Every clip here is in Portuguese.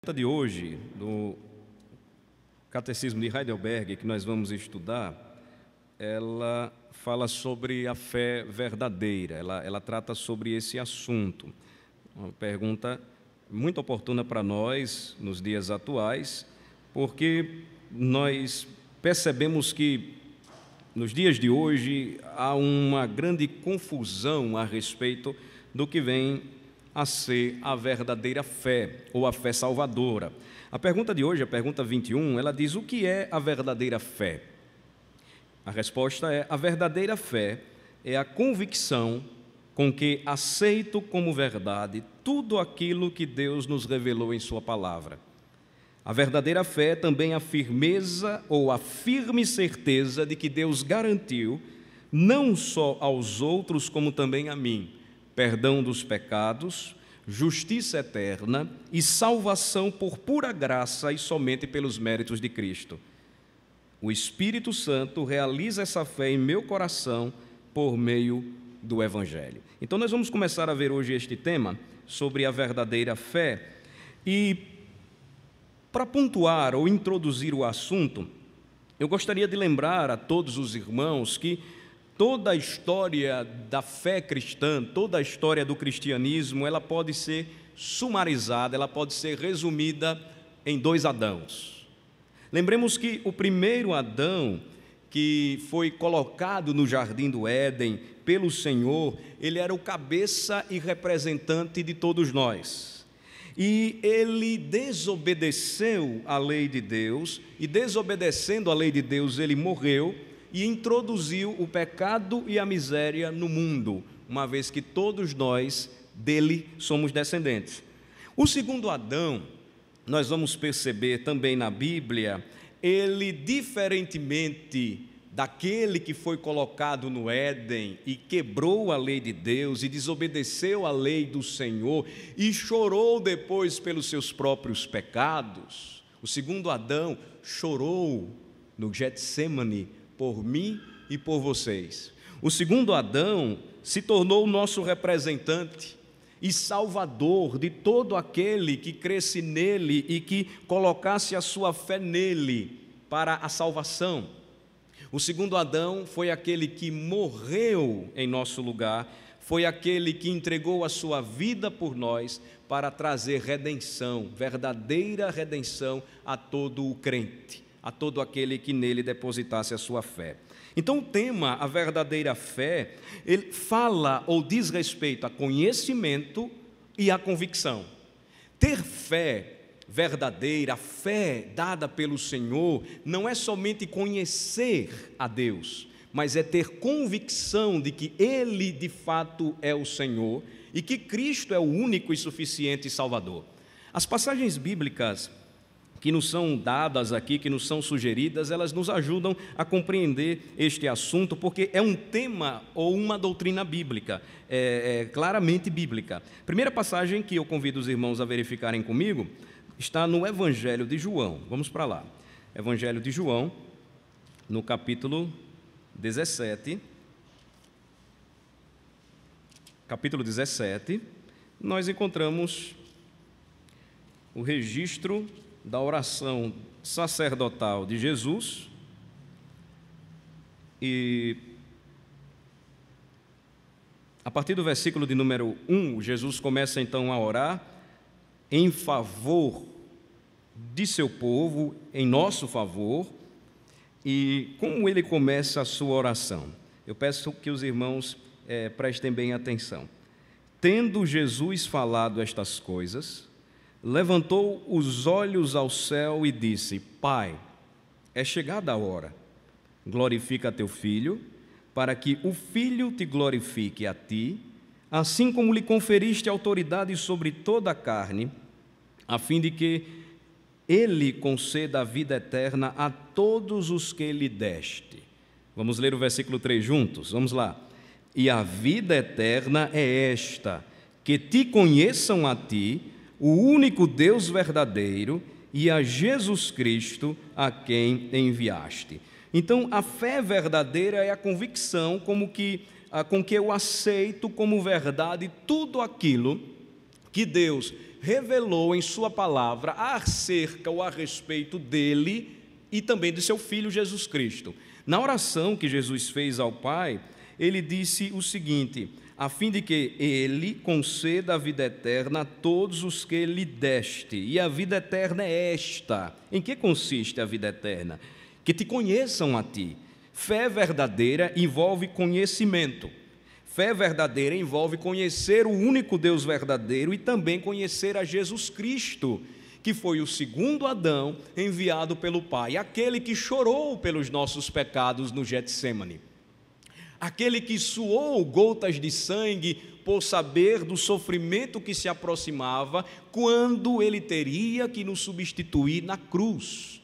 De hoje, do Catecismo de Heidelberg, que nós vamos estudar, ela fala sobre a fé verdadeira, ela trata sobre esse assunto. Uma pergunta muito oportuna para nós nos dias atuais, porque nós percebemos que nos dias de hoje há uma grande confusão a respeito do que vem a ser a verdadeira fé, ou a fé salvadora. A pergunta de hoje, a pergunta 21, ela diz: o que é a verdadeira fé? A resposta é: a verdadeira fé é a convicção com que aceito como verdade tudo aquilo que Deus nos revelou em sua palavra. A verdadeira fé é também a firmeza ou a firme certeza de que Deus garantiu, não só aos outros, como também a mim, perdão dos pecados, justiça eterna e salvação por pura graça e somente pelos méritos de Cristo. O Espírito Santo realiza essa fé em meu coração por meio do Evangelho. Então nós vamos começar a ver hoje este tema sobre a verdadeira fé. E para pontuar ou introduzir o assunto, eu gostaria de lembrar a todos os irmãos que toda a história da fé cristã, toda a história do cristianismo, ela pode ser sumarizada, ela pode ser resumida em dois Adãos. Lembremos que o primeiro Adão, que foi colocado no jardim do Éden pelo Senhor, ele era o cabeça e representante de todos nós. E ele desobedeceu a lei de Deus, e desobedecendo a lei de Deus, ele morreu, e introduziu o pecado e a miséria no mundo, uma vez que todos nós dele somos descendentes. O segundo Adão, nós vamos perceber também na Bíblia, ele, diferentemente daquele que foi colocado no Éden e quebrou a lei de Deus e desobedeceu a lei do Senhor e chorou depois pelos seus próprios pecados, o segundo Adão chorou no Getsêmani por mim e por vocês. O segundo Adão se tornou o nosso representante e salvador de todo aquele que cresce nele e que colocasse a sua fé nele para a salvação. O segundo Adão foi aquele que morreu em nosso lugar, foi aquele que entregou a sua vida por nós para trazer redenção, verdadeira redenção a todo o crente, a todo aquele que nele depositasse a sua fé. Então o tema, a verdadeira fé, ele fala ou diz respeito a conhecimento e a convicção. Ter fé verdadeira, a fé dada pelo Senhor, não é somente conhecer a Deus, mas é ter convicção de que Ele de fato é o Senhor e que Cristo é o único e suficiente Salvador. As passagens bíblicas que nos são dadas aqui, que nos são sugeridas, elas nos ajudam a compreender este assunto, porque é um tema ou uma doutrina bíblica, claramente bíblica. Primeira passagem que eu convido os irmãos a verificarem comigo está no Evangelho de João. Vamos para lá. Evangelho de João, no capítulo 17. Capítulo 17, nós encontramos o registro da oração sacerdotal de Jesus, e a partir do versículo de número 1, Jesus começa então a orar em favor de seu povo, em nosso favor. E como ele começa a sua oração? Eu peço que os irmãos prestem bem atenção. Tendo Jesus falado estas coisas, levantou os olhos ao céu e disse: Pai, é chegada a hora, glorifica teu Filho, para que o Filho te glorifique a ti, assim como lhe conferiste autoridade sobre toda a carne, a fim de que ele conceda a vida eterna a todos os que lhe deste. Vamos ler o versículo 3 juntos? Vamos lá. E a vida eterna é esta, que te conheçam a ti, o único Deus verdadeiro, e a Jesus Cristo, a quem enviaste. Então, a fé verdadeira é a convicção com que eu aceito como verdade tudo aquilo que Deus revelou em sua palavra acerca ou a respeito dele e também de seu Filho Jesus Cristo. Na oração que Jesus fez ao Pai, ele disse o seguinte: a fim de que ele conceda a vida eterna a todos os que lhe deste. E a vida eterna é esta. Em que consiste a vida eterna? Que te conheçam a ti. Fé verdadeira envolve conhecimento. Fé verdadeira envolve conhecer o único Deus verdadeiro e também conhecer a Jesus Cristo, que foi o segundo Adão enviado pelo Pai, aquele que chorou pelos nossos pecados no Getsêmani, aquele que suou gotas de sangue por saber do sofrimento que se aproximava quando ele teria que nos substituir na cruz,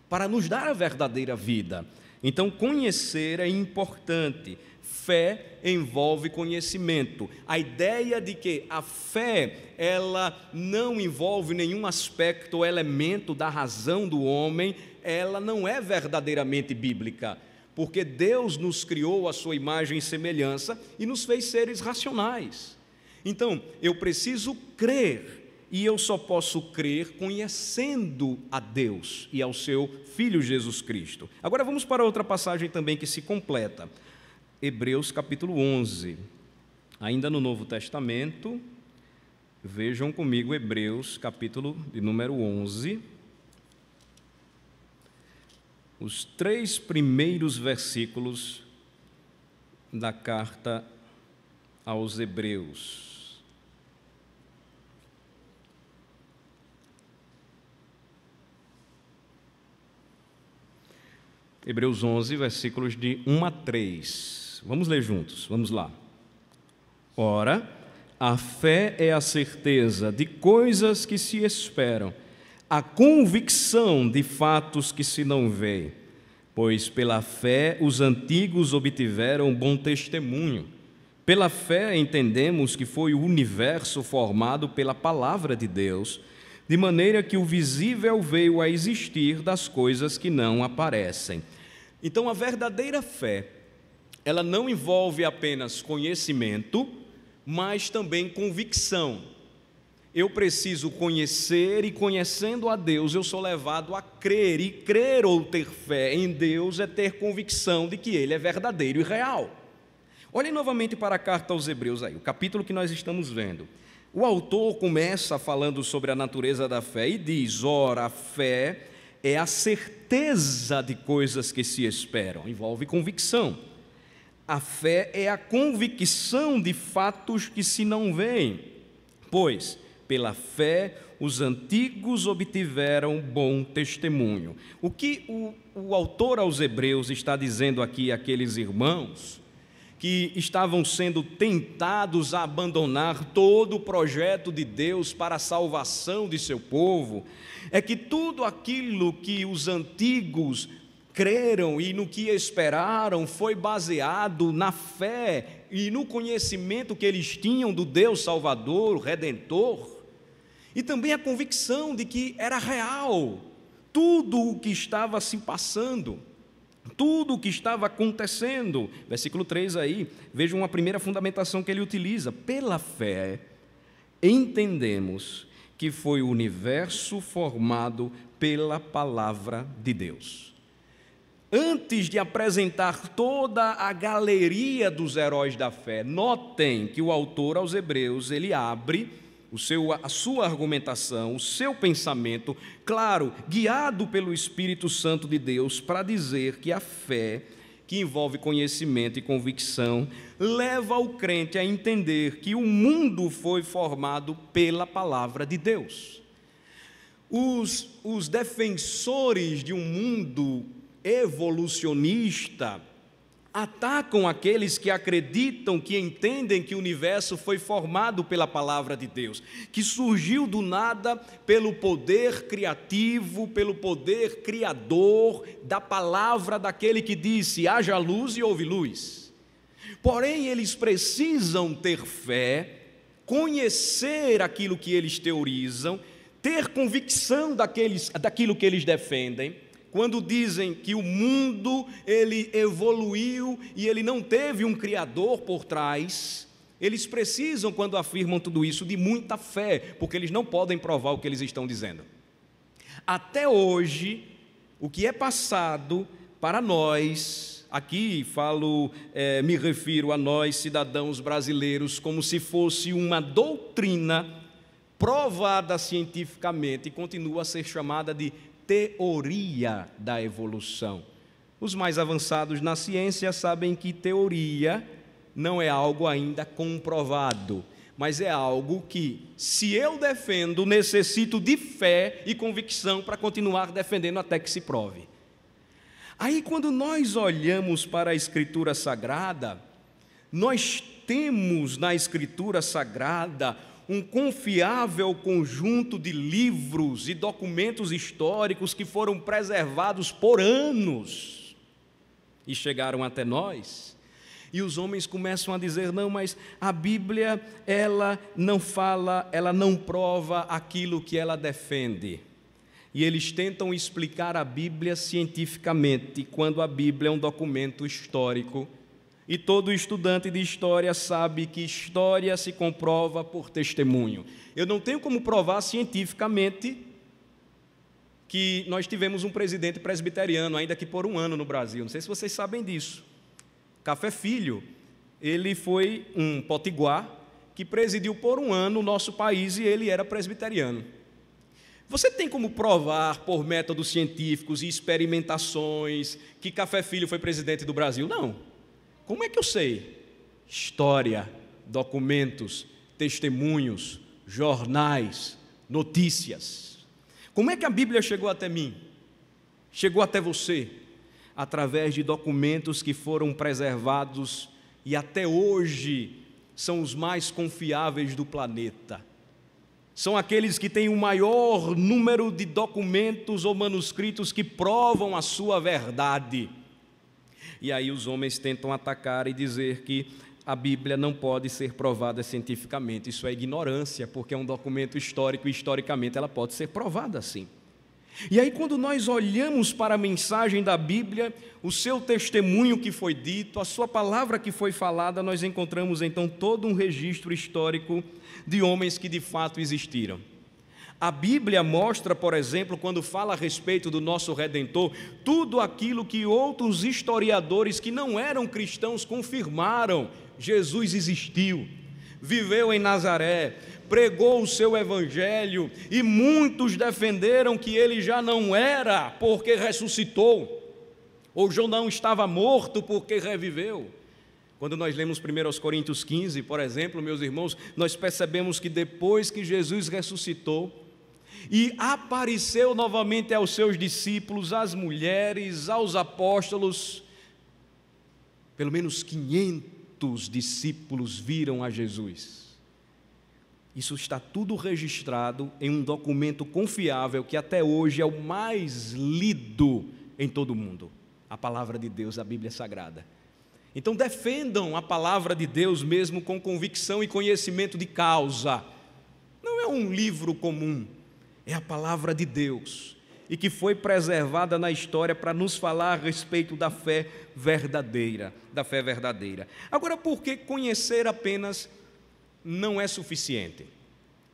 para nos dar a verdadeira vida. Então, conhecer é importante. Fé envolve conhecimento. A ideia de que a fé, ela não envolve nenhum aspecto ou elemento da razão do homem, ela não é verdadeiramente bíblica, porque Deus nos criou à sua imagem e semelhança e nos fez seres racionais. Então, eu preciso crer, e eu só posso crer conhecendo a Deus e ao seu Filho Jesus Cristo. Agora vamos para outra passagem também que se completa. Hebreus capítulo 11, ainda no Novo Testamento, vejam comigo Hebreus capítulo de número 11, os 3 primeiros versículos da carta aos Hebreus. Hebreus 11, versículos de 1 a 3. Vamos ler juntos, vamos lá. Ora, a fé é a certeza de coisas que se esperam, a convicção de fatos que se não veem, pois pela fé os antigos obtiveram bom testemunho. Pela fé entendemos que foi o universo formado pela palavra de Deus, de maneira que o visível veio a existir das coisas que não aparecem. Então, a verdadeira fé, ela não envolve apenas conhecimento, mas também convicção. Eu preciso conhecer, e conhecendo a Deus, eu sou levado a crer, e crer ou ter fé em Deus é ter convicção de que Ele é verdadeiro e real. Olhem novamente para a carta aos Hebreus aí, o capítulo que nós estamos vendo. O autor começa falando sobre a natureza da fé e diz: ora, a fé é a certeza de coisas que se esperam, envolve convicção. A fé é a convicção de fatos que se não veem, pois pela fé os antigos obtiveram bom testemunho. O que o autor aos Hebreus está dizendo aqui àqueles irmãos que estavam sendo tentados a abandonar todo o projeto de Deus para a salvação de seu povo, é que tudo aquilo que os antigos creram e no que esperaram foi baseado na fé e no conhecimento que eles tinham do Deus Salvador, Redentor, e também a convicção de que era real tudo o que estava se passando, tudo o que estava acontecendo. Versículo 3 aí, vejam uma primeira fundamentação que ele utiliza: pela fé entendemos que foi o universo formado pela palavra de Deus. Antes de apresentar toda a galeria dos heróis da fé, notem que o autor aos Hebreus, ele abre a sua argumentação, o seu pensamento, claro, guiado pelo Espírito Santo de Deus, para dizer que a fé, que envolve conhecimento e convicção, leva o crente a entender que o mundo foi formado pela palavra de Deus. Os defensores de um mundo evolucionista atacam aqueles que acreditam, que entendem que o universo foi formado pela palavra de Deus, que surgiu do nada pelo poder criativo, pelo poder criador da palavra daquele que disse: haja luz e houve luz. Porém, eles precisam ter fé, conhecer aquilo que eles teorizam, ter convicção daquilo que eles defendem. Quando dizem que o mundo ele evoluiu e ele não teve um criador por trás, Eles precisam, quando afirmam tudo isso, de muita fé, porque eles não podem provar o que eles estão dizendo. Até hoje, o que é passado para nós, aqui me refiro a nós, cidadãos brasileiros, como se fosse uma doutrina provada cientificamente, e continua a ser chamada de teoria da evolução. Os mais avançados na ciência sabem que teoria não é algo ainda comprovado, mas é algo que, se eu defendo, necessito de fé e convicção para continuar defendendo até que se prove. Aí, quando nós olhamos para a Escritura Sagrada, nós temos na Escritura Sagrada um confiável conjunto de livros e documentos históricos que foram preservados por anos e chegaram até nós. E os homens começam a dizer: não, mas a Bíblia, ela não fala, ela não prova aquilo que ela defende. E eles tentam explicar a Bíblia cientificamente, quando a Bíblia é um documento histórico. E todo estudante de história sabe que história se comprova por testemunho. Eu não tenho como provar cientificamente que nós tivemos um presidente presbiteriano, ainda que por um ano no Brasil. Não sei se vocês sabem disso. Café Filho, ele foi um potiguar que presidiu por um ano o nosso país e ele era presbiteriano. Você tem como provar por métodos científicos e experimentações que Café Filho foi presidente do Brasil? Não. Como é que eu sei? História, documentos, testemunhos, jornais, notícias. Como é que a Bíblia chegou até mim? Chegou até você? Através de documentos que foram preservados e até hoje são os mais confiáveis do planeta. São aqueles que têm o maior número de documentos ou manuscritos que provam a sua verdade. E aí os homens tentam atacar e dizer que a Bíblia não pode ser provada cientificamente. Isso é ignorância, porque é um documento histórico e historicamente ela pode ser provada assim. E aí, quando nós olhamos para a mensagem da Bíblia, o seu testemunho que foi dito, a sua palavra que foi falada, nós encontramos então todo um registro histórico de homens que de fato existiram. A Bíblia mostra, por exemplo, quando fala a respeito do nosso Redentor, tudo aquilo que outros historiadores que não eram cristãos confirmaram. Jesus existiu, viveu em Nazaré, pregou o seu evangelho e muitos defenderam que ele já não era porque ressuscitou, ou já não estava morto porque reviveu. Quando nós lemos 1 Coríntios 15, por exemplo, meus irmãos, nós percebemos que depois que Jesus ressuscitou e apareceu novamente aos seus discípulos, às mulheres, aos apóstolos, pelo menos 500 discípulos viram a Jesus. Isso está tudo registrado em um documento confiável que até hoje é o mais lido em todo o mundo, a palavra de Deus, a Bíblia Sagrada. Então defendam a palavra de Deus mesmo com convicção e conhecimento de causa. Não é um livro comum, é a palavra de Deus e que foi preservada na história para nos falar a respeito da fé verdadeira, Agora, por que conhecer apenas não é suficiente?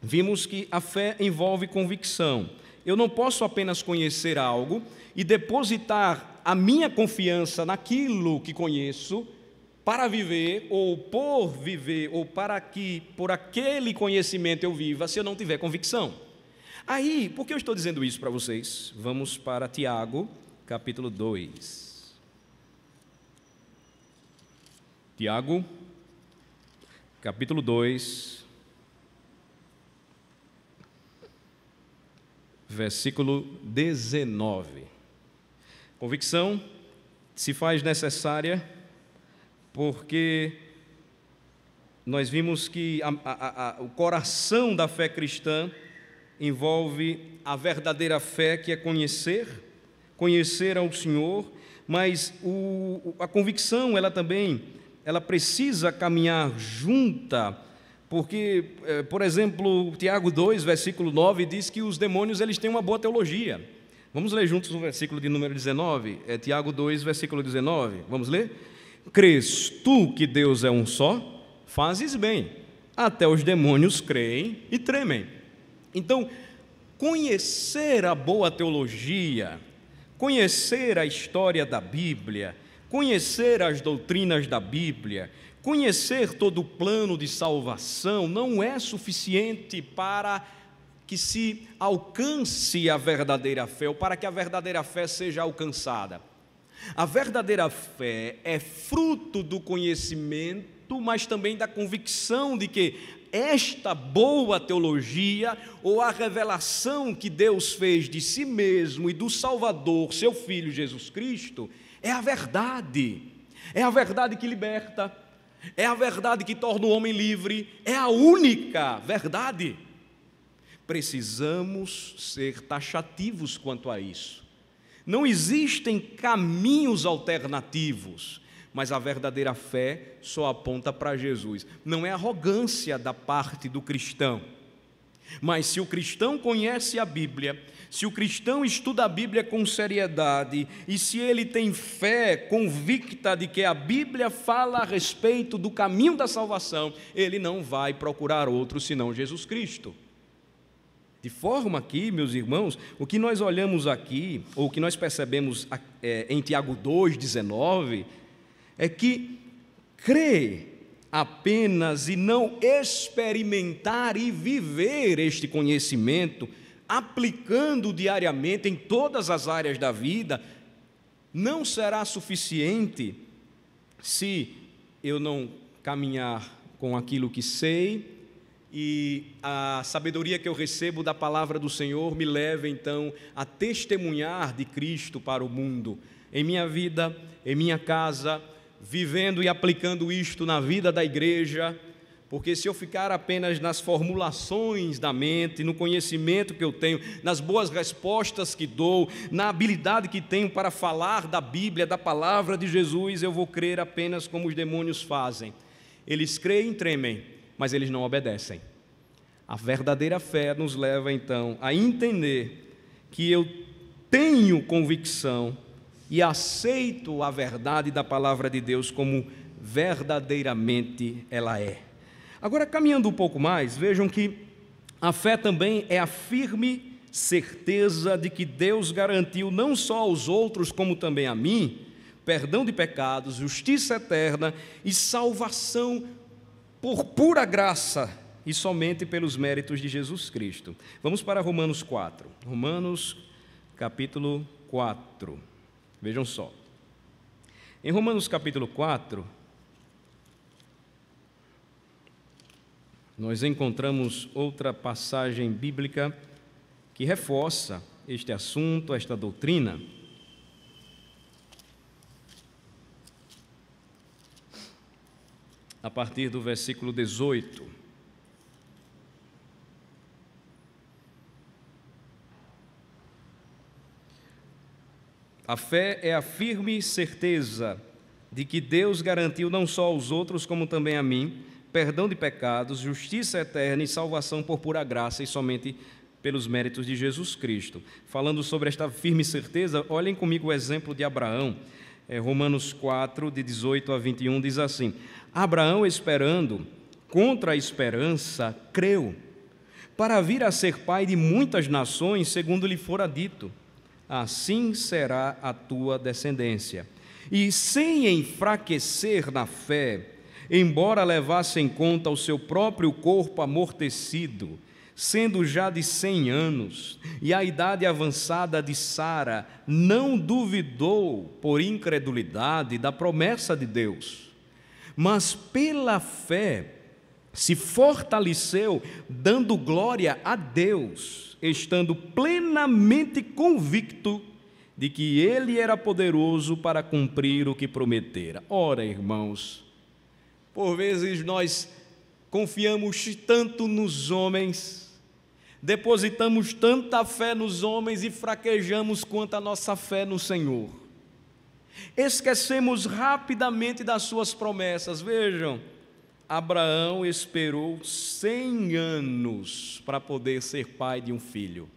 Vimos que a fé envolve convicção. Eu não posso apenas conhecer algo e depositar a minha confiança naquilo que conheço para viver, ou por viver, ou para que por aquele conhecimento eu viva, se eu não tiver convicção. Aí, por que eu estou dizendo isso para vocês? Vamos para Tiago, capítulo 2. Tiago, capítulo 2, versículo 19. Convicção se faz necessária porque nós vimos que o coração da fé cristã envolve a verdadeira fé, que é conhecer ao Senhor, mas a convicção, ela precisa caminhar junta, porque, por exemplo, Tiago 2, versículo 9, diz que os demônios eles têm uma boa teologia. Vamos ler juntos o versículo de número 19, Tiago 2, versículo 19, vamos ler? Crês tu que Deus é um só? fazes bem, até os demônios creem e tremem. Então, conhecer a boa teologia, conhecer a história da Bíblia, conhecer as doutrinas da Bíblia, conhecer todo o plano de salvação não é suficiente para que se alcance a verdadeira fé, ou para que a verdadeira fé seja alcançada. A verdadeira fé é fruto do conhecimento, mas também da convicção de que esta boa teologia, ou a revelação que Deus fez de si mesmo e do Salvador, seu Filho Jesus Cristo, é a verdade que liberta, é a verdade que torna o homem livre, é a única verdade. Precisamos ser taxativos quanto a isso. Não existem caminhos alternativos, mas a verdadeira fé só aponta para Jesus. Não é arrogância da parte do cristão, mas se o cristão conhece a Bíblia, se o cristão estuda a Bíblia com seriedade, e se ele tem fé convicta de que a Bíblia fala a respeito do caminho da salvação, ele não vai procurar outro senão Jesus Cristo. De forma que, meus irmãos, o que nós olhamos aqui, ou o que nós percebemos em Tiago 2,19, é que crer apenas e não experimentar e viver este conhecimento, aplicando diariamente em todas as áreas da vida, não será suficiente se eu não caminhar com aquilo que sei e a sabedoria que eu recebo da palavra do Senhor me leva então a testemunhar de Cristo para o mundo, em minha vida, em minha casa, vivendo e aplicando isto na vida da igreja. Porque se eu ficar apenas nas formulações da mente, no conhecimento que eu tenho, nas boas respostas que dou, na habilidade que tenho para falar da Bíblia, da palavra de Jesus, eu vou crer apenas como os demônios fazem. Eles creem e tremem, mas eles não obedecem. A verdadeira fé nos leva então a entender que eu tenho convicção e aceito a verdade da palavra de Deus como verdadeiramente ela é. Agora, caminhando um pouco mais, vejam que a fé também é a firme certeza de que Deus garantiu não só aos outros, como também a mim, perdão de pecados, justiça eterna e salvação por pura graça e somente pelos méritos de Jesus Cristo. Vamos para Romanos 4. Romanos capítulo 4. Vejam só. Em Romanos capítulo 4, nós encontramos outra passagem bíblica que reforça este assunto, esta doutrina. A partir do versículo 18. A fé é a firme certeza de que Deus garantiu não só aos outros, como também a mim, perdão de pecados, justiça eterna e salvação por pura graça e somente pelos méritos de Jesus Cristo. Falando sobre esta firme certeza, olhem comigo o exemplo de Abraão. Romanos 4, de 18 a 21, diz assim: Abraão, esperando, contra a esperança, creu, para vir a ser pai de muitas nações, segundo lhe fora dito, assim será a tua descendência. E sem enfraquecer na fé, embora levasse em conta o seu próprio corpo amortecido, sendo já de 100 anos, e a idade avançada de Sara, não duvidou por incredulidade da promessa de Deus, mas pela fé se fortaleceu, dando glória a Deus, estando plenamente convicto de que Ele era poderoso para cumprir o que prometera. Ora, irmãos, por vezes nós confiamos tanto nos homens, depositamos tanta fé nos homens e fraquejamos quanto a nossa fé no Senhor. Esquecemos rapidamente das suas promessas. Vejam, Abraão esperou 100 anos para poder ser pai de um filho.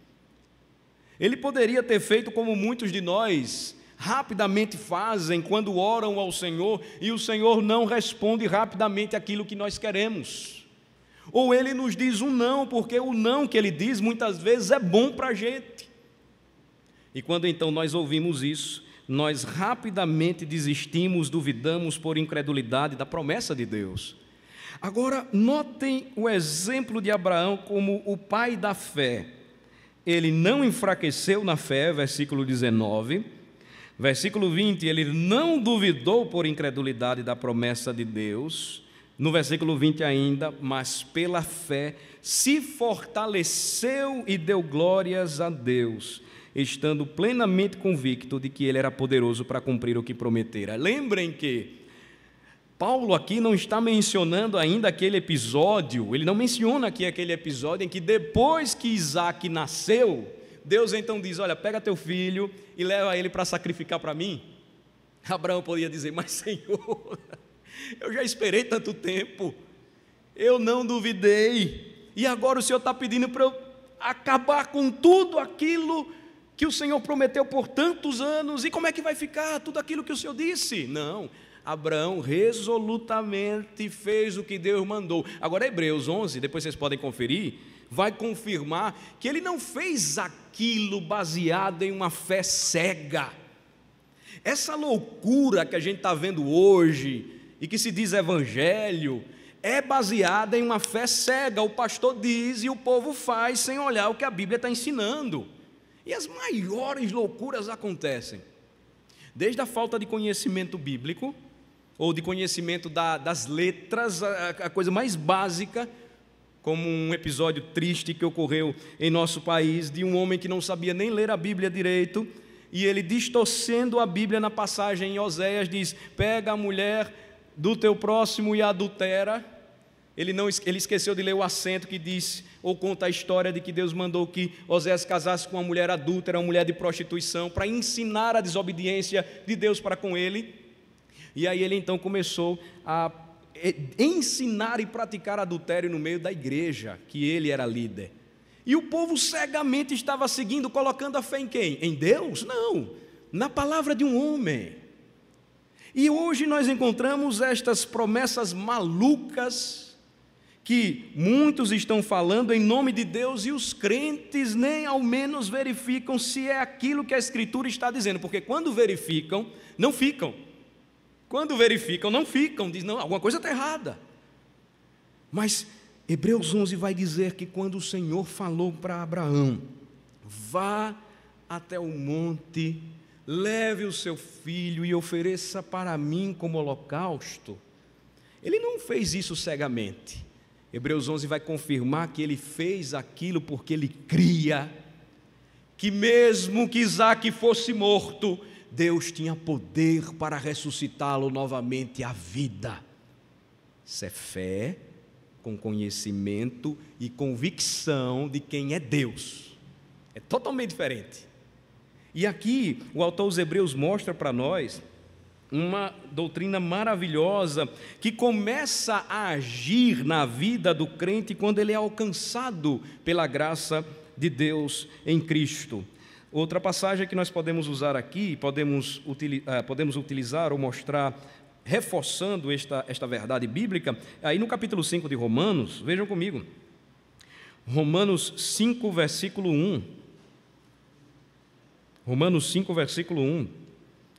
Ele poderia ter feito como muitos de nós, rapidamente fazem quando oram ao Senhor e o Senhor não responde rapidamente aquilo que nós queremos. Ou Ele nos diz um não, porque o não que Ele diz muitas vezes é bom para a gente. E quando então nós ouvimos isso, nós rapidamente desistimos, duvidamos por incredulidade da promessa de Deus. Agora, notem o exemplo de Abraão como o pai da fé. Ele não enfraqueceu na fé, versículo 19. Versículo 20, ele não duvidou por incredulidade da promessa de Deus. No versículo 20 ainda, mas pela fé se fortaleceu e deu glórias a Deus, estando plenamente convicto de que Ele era poderoso para cumprir o que prometera. Lembrem que Paulo aqui não está mencionando ainda aquele episódio, ele não menciona aqui aquele episódio em que depois que Isaac nasceu, Deus então diz, olha, pega teu filho e leva ele para sacrificar para mim. Abraão podia dizer, mas Senhor, eu já esperei tanto tempo, eu não duvidei, e agora o Senhor está pedindo para eu acabar com tudo aquilo que o Senhor prometeu por tantos anos, e como é que vai ficar tudo aquilo que o Senhor disse? Não, Abraão resolutamente fez o que Deus mandou. Agora Hebreus 11, depois vocês podem conferir, vai confirmar que ele não fez aquilo baseado em uma fé cega. Essa loucura que a gente está vendo hoje, e que se diz evangelho, é baseada em uma fé cega. O pastor diz e o povo faz sem olhar o que a Bíblia está ensinando. E as maiores loucuras acontecem, desde a falta de conhecimento bíblico, ou de conhecimento das letras, a coisa mais básica, como um episódio triste que ocorreu em nosso país, de um homem que não sabia nem ler a Bíblia direito, e ele, distorcendo a Bíblia na passagem em Oséias, diz, pega a mulher do teu próximo e adultera. Ele esqueceu de ler o acento que diz, ou conta a história de que Deus mandou que Oséias casasse com uma mulher adúltera, uma mulher de prostituição, para ensinar a desobediência de Deus para com ele. E aí ele então começou a ensinar e praticar adultério no meio da igreja, que ele era líder. E o povo cegamente estava seguindo, colocando a fé em quem? Em Deus? Não, na palavra de um homem. E hoje nós encontramos estas promessas malucas, que muitos estão falando em nome de Deus, e os crentes nem ao menos verificam se é aquilo que a Escritura está dizendo, porque quando verificam, não ficam. Quando verificam, não ficam, dizem, não, alguma coisa está errada. Mas Hebreus 11 vai dizer que quando o Senhor falou para Abraão, vá até o monte, leve o seu filho e ofereça para mim como holocausto, ele não fez isso cegamente. Hebreus 11 vai confirmar que ele fez aquilo porque ele cria que mesmo que Isaac fosse morto, Deus tinha poder para ressuscitá-lo novamente à vida. Isso é fé com conhecimento e convicção de quem é Deus. É totalmente diferente. E aqui o autor aos Hebreus mostra para nós uma doutrina maravilhosa que começa a agir na vida do crente quando ele é alcançado pela graça de Deus em Cristo. Outra passagem que nós podemos usar aqui, podemos utilizar ou mostrar, reforçando esta verdade bíblica, aí no capítulo 5 de Romanos, vejam comigo, Romanos 5, versículo 1. Romanos 5, versículo 1.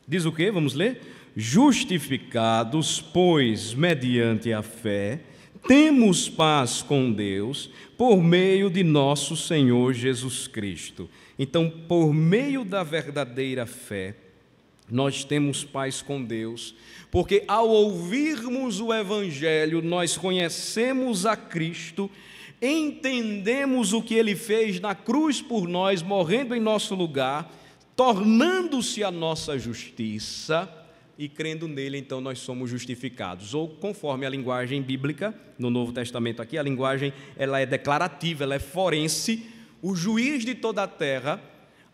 Diz o quê? Vamos ler? Justificados, pois, mediante a fé, temos paz com Deus, por meio de nosso Senhor Jesus Cristo. Então, por meio da verdadeira fé, nós temos paz com Deus, porque ao ouvirmos o Evangelho, nós conhecemos a Cristo, entendemos o que Ele fez na cruz por nós, morrendo em nosso lugar, tornando-se a nossa justiça, e crendo nele, então nós somos justificados. Ou conforme a linguagem bíblica, no Novo Testamento aqui, a linguagem ela é declarativa, ela é forense. O juiz de toda a terra,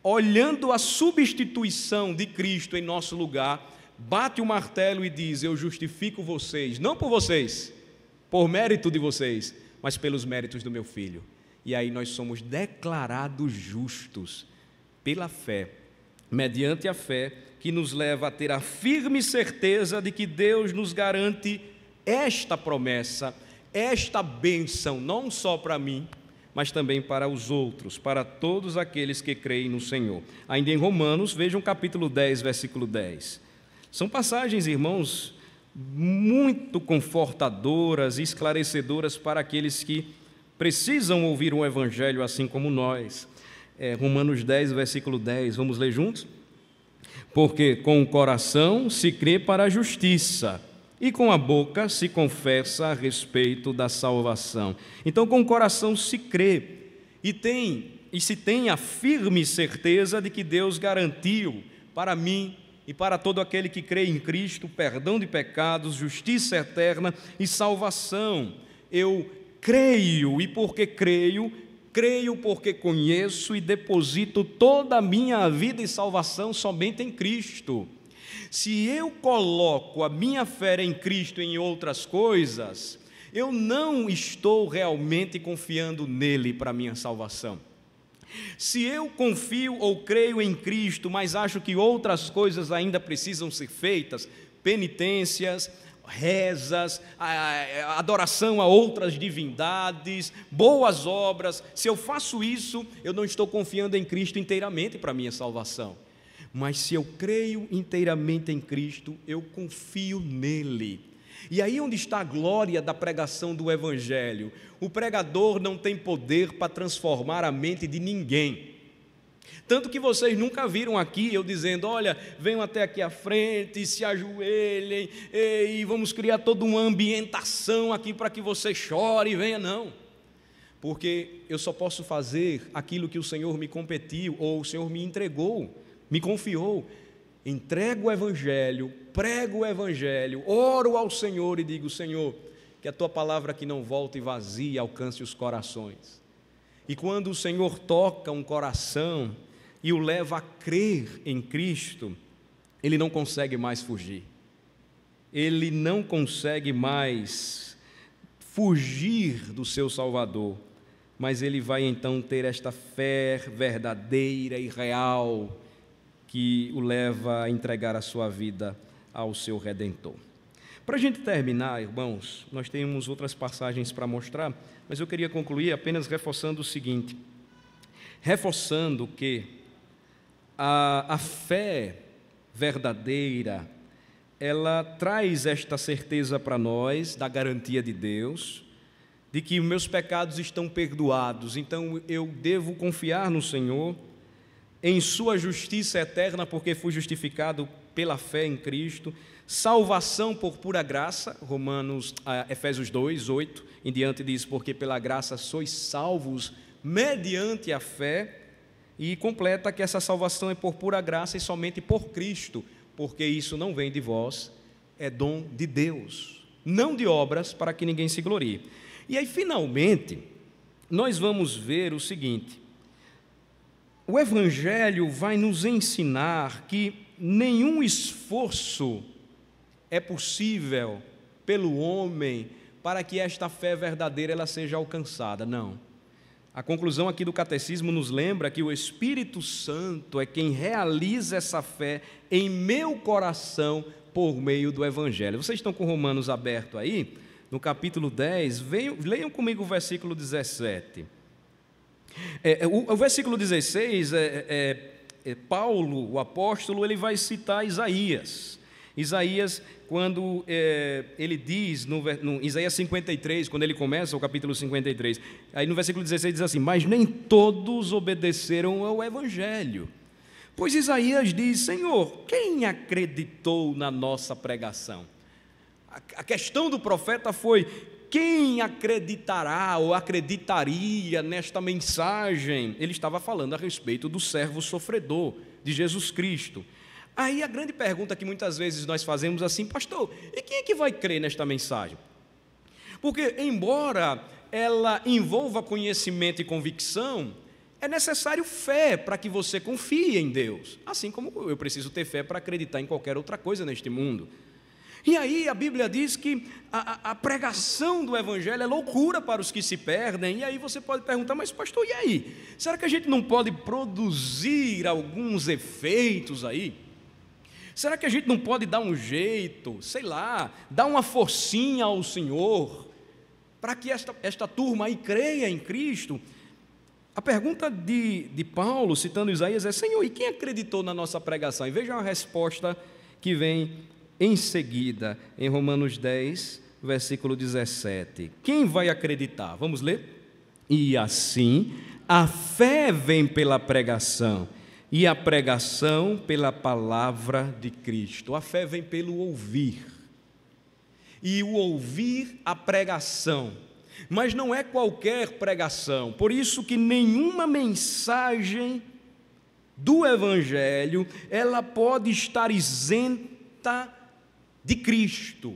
olhando a substituição de Cristo em nosso lugar, bate o martelo e diz, eu justifico vocês, não por vocês, por mérito de vocês, mas pelos méritos do meu Filho. E aí nós somos declarados justos pela fé mediante a fé, que nos leva a ter a firme certeza de que Deus nos garante esta promessa, esta bênção, não só para mim, mas também para os outros, para todos aqueles que creem no Senhor. Ainda em Romanos, vejam capítulo 10, versículo 10. São passagens, irmãos, muito confortadoras e esclarecedoras para aqueles que precisam ouvir o Evangelho assim como nós. Romanos 10, versículo 10, vamos ler juntos? Porque com o coração se crê para a justiça, e com a boca se confessa a respeito da salvação. Então, com o coração se crê, e se tem a firme certeza de que Deus garantiu para mim e para todo aquele que crê em Cristo perdão de pecados, justiça eterna e salvação. Eu creio, e porque creio porque conheço e deposito toda a minha vida e salvação somente em Cristo. Se eu coloco a minha fé em Cristo e em outras coisas, eu não estou realmente confiando nele para a minha salvação. Se eu confio ou creio em Cristo, mas acho que outras coisas ainda precisam ser feitas, penitências, rezas, adoração a outras divindades, boas obras, se eu faço isso, eu não estou confiando em Cristo inteiramente para a minha salvação. Mas se eu creio inteiramente em Cristo, eu confio nele. E aí onde está a glória da pregação do Evangelho? O pregador não tem poder para transformar a mente de ninguém. Tanto que vocês nunca viram aqui eu dizendo, olha, venham até aqui à frente, se ajoelhem, e vamos criar toda uma ambientação aqui para que você chore e venha, não. Porque eu só posso fazer aquilo que o Senhor me competiu, ou o Senhor me entregou, me confiou. Entrego o Evangelho, prego o Evangelho, oro ao Senhor e digo, Senhor, que a Tua palavra que não volte vazia alcance os corações. E quando o Senhor toca um coração e o leva a crer em Cristo, ele não consegue mais fugir. Ele não consegue mais fugir do seu Salvador, mas ele vai então ter esta fé verdadeira e real que o leva a entregar a sua vida ao seu Redentor. Para a gente terminar, irmãos, nós temos outras passagens para mostrar, mas eu queria concluir apenas reforçando o seguinte, reforçando que a fé verdadeira, ela traz esta certeza para nós, da garantia de Deus, de que meus pecados estão perdoados, então eu devo confiar no Senhor, em sua justiça eterna, porque fui justificado pela fé em Cristo, salvação por pura graça, Efésios 2, 8, em diante diz, porque pela graça sois salvos mediante a fé, e completa que essa salvação é por pura graça e somente por Cristo, porque isso não vem de vós, é dom de Deus, não de obras para que ninguém se glorie. E aí, finalmente, nós vamos ver o seguinte, o Evangelho vai nos ensinar que nenhum esforço é possível pelo homem para que esta fé verdadeira ela seja alcançada, não. A conclusão aqui do catecismo nos lembra que o Espírito Santo é quem realiza essa fé em meu coração por meio do Evangelho. Vocês estão com Romanos aberto aí? No capítulo 10, leiam comigo o versículo 17. O versículo 16, Paulo, o apóstolo, ele vai citar Isaías. Isaías, quando ele diz, no Isaías 53, quando ele começa o capítulo 53, aí no versículo 16 diz assim, mas nem todos obedeceram ao Evangelho. Pois Isaías diz, Senhor, quem acreditou na nossa pregação? A questão do profeta foi, quem acreditará ou acreditaria nesta mensagem? Ele estava falando a respeito do servo sofredor de Jesus Cristo. Aí a grande pergunta que muitas vezes nós fazemos assim, pastor, e quem é que vai crer nesta mensagem? Porque embora ela envolva conhecimento e convicção, é necessário fé para que você confie em Deus, assim como eu preciso ter fé para acreditar em qualquer outra coisa neste mundo. E aí a Bíblia diz que a pregação do Evangelho é loucura para os que se perdem. E aí você pode perguntar, mas pastor, e aí? Será que a gente não pode produzir alguns efeitos aí? Será que a gente não pode dar um jeito, sei lá, dar uma forcinha ao Senhor, para que esta turma aí creia em Cristo? A pergunta de Paulo, citando Isaías, é: Senhor, e quem acreditou na nossa pregação? E veja a resposta que vem em seguida, em Romanos 10, versículo 17. Quem vai acreditar? Vamos ler? E assim, a fé vem pela pregação, e a pregação pela palavra de Cristo. A fé vem pelo ouvir, e o ouvir a pregação. Mas não é qualquer pregação, por isso que nenhuma mensagem do Evangelho, ela pode estar isenta de Cristo.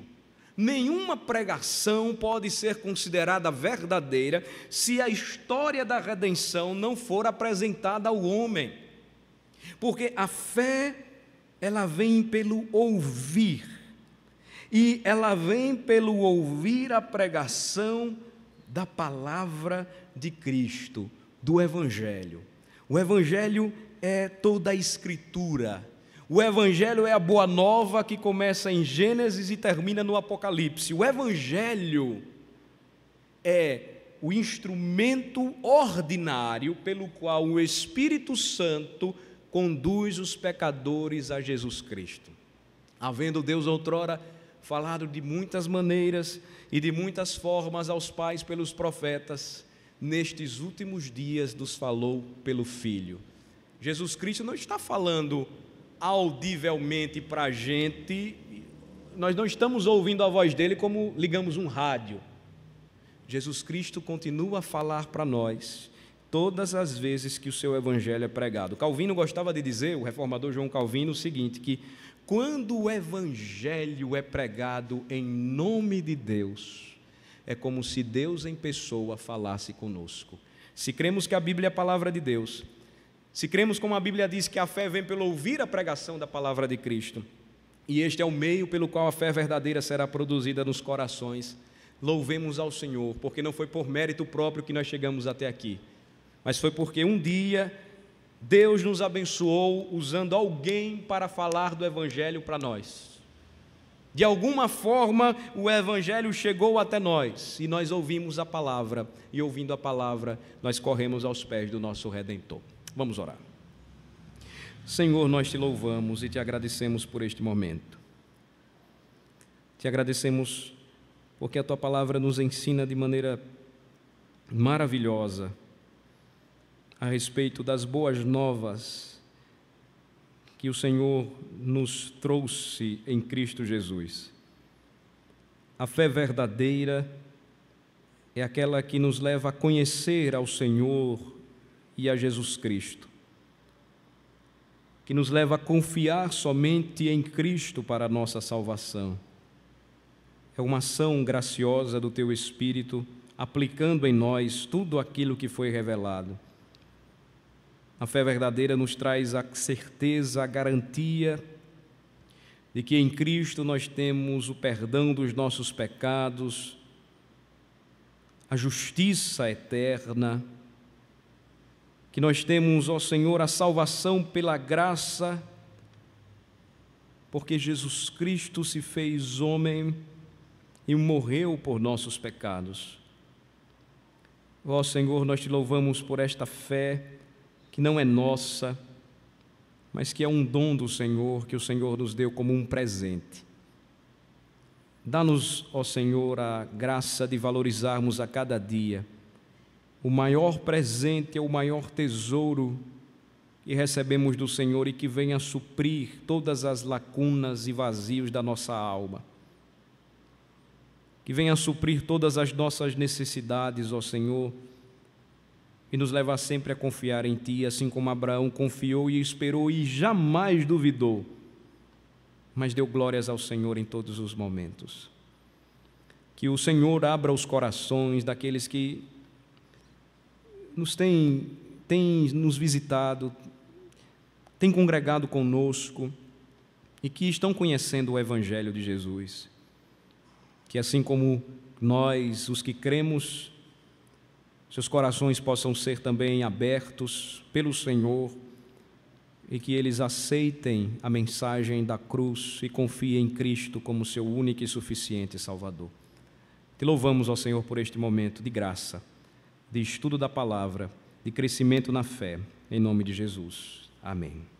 Nenhuma pregação pode ser considerada verdadeira se a história da redenção não for apresentada ao homem. Porque a fé, ela vem pelo ouvir, e ela vem pelo ouvir a pregação da palavra de Cristo, do Evangelho. O Evangelho é toda a Escritura. O Evangelho é a boa nova que começa em Gênesis e termina no Apocalipse. O Evangelho é o instrumento ordinário pelo qual o Espírito Santo conduz os pecadores a Jesus Cristo. Havendo Deus outrora falado de muitas maneiras e de muitas formas aos pais pelos profetas, nestes últimos dias nos falou pelo Filho. Jesus Cristo não está falando audivelmente para a gente, nós não estamos ouvindo a voz dele como ligamos um rádio. Jesus Cristo continua a falar para nós todas as vezes que o seu evangelho é pregado. Calvino gostava de dizer, o reformador João Calvino, o seguinte, que quando o evangelho é pregado em nome de Deus, é como se Deus em pessoa falasse conosco. Se cremos que a Bíblia é a palavra de Deus, se cremos como a Bíblia diz que a fé vem pelo ouvir a pregação da palavra de Cristo, e este é o meio pelo qual a fé verdadeira será produzida nos corações, louvemos ao Senhor, porque não foi por mérito próprio que nós chegamos até aqui, mas foi porque um dia Deus nos abençoou usando alguém para falar do Evangelho para nós. De alguma forma o Evangelho chegou até nós, e nós ouvimos a palavra, e ouvindo a palavra, nós corremos aos pés do nosso Redentor. Vamos orar. Senhor, nós te louvamos e te agradecemos por este momento. Te agradecemos porque a tua palavra nos ensina de maneira maravilhosa a respeito das boas novas que o Senhor nos trouxe em Cristo Jesus. A fé verdadeira é aquela que nos leva a conhecer ao Senhor e a Jesus Cristo, que nos leva a confiar somente em Cristo para a nossa salvação. É uma ação graciosa do Teu Espírito, aplicando em nós tudo aquilo que foi revelado. A fé verdadeira nos traz a certeza, a garantia de que em Cristo nós temos o perdão dos nossos pecados, a justiça eterna, que nós temos, ó Senhor, a salvação pela graça, porque Jesus Cristo se fez homem e morreu por nossos pecados. Ó Senhor, nós te louvamos por esta fé que não é nossa, mas que é um dom do Senhor, que o Senhor nos deu como um presente. Dá-nos, ó Senhor, a graça de valorizarmos a cada dia o maior presente, o maior tesouro que recebemos do Senhor e que venha suprir todas as lacunas e vazios da nossa alma. Que venha suprir todas as nossas necessidades, ó Senhor, e nos levar sempre a confiar em Ti, assim como Abraão confiou e esperou e jamais duvidou, mas deu glórias ao Senhor em todos os momentos. Que o Senhor abra os corações daqueles que nos tem nos visitado, tem congregado conosco e que estão conhecendo o Evangelho de Jesus. Que assim como nós, os que cremos, seus corações possam ser também abertos pelo Senhor e que eles aceitem a mensagem da cruz e confiem em Cristo como seu único e suficiente Salvador. Te louvamos, ó Senhor, por este momento de graça, de estudo da palavra, de crescimento na fé, em nome de Jesus. Amém.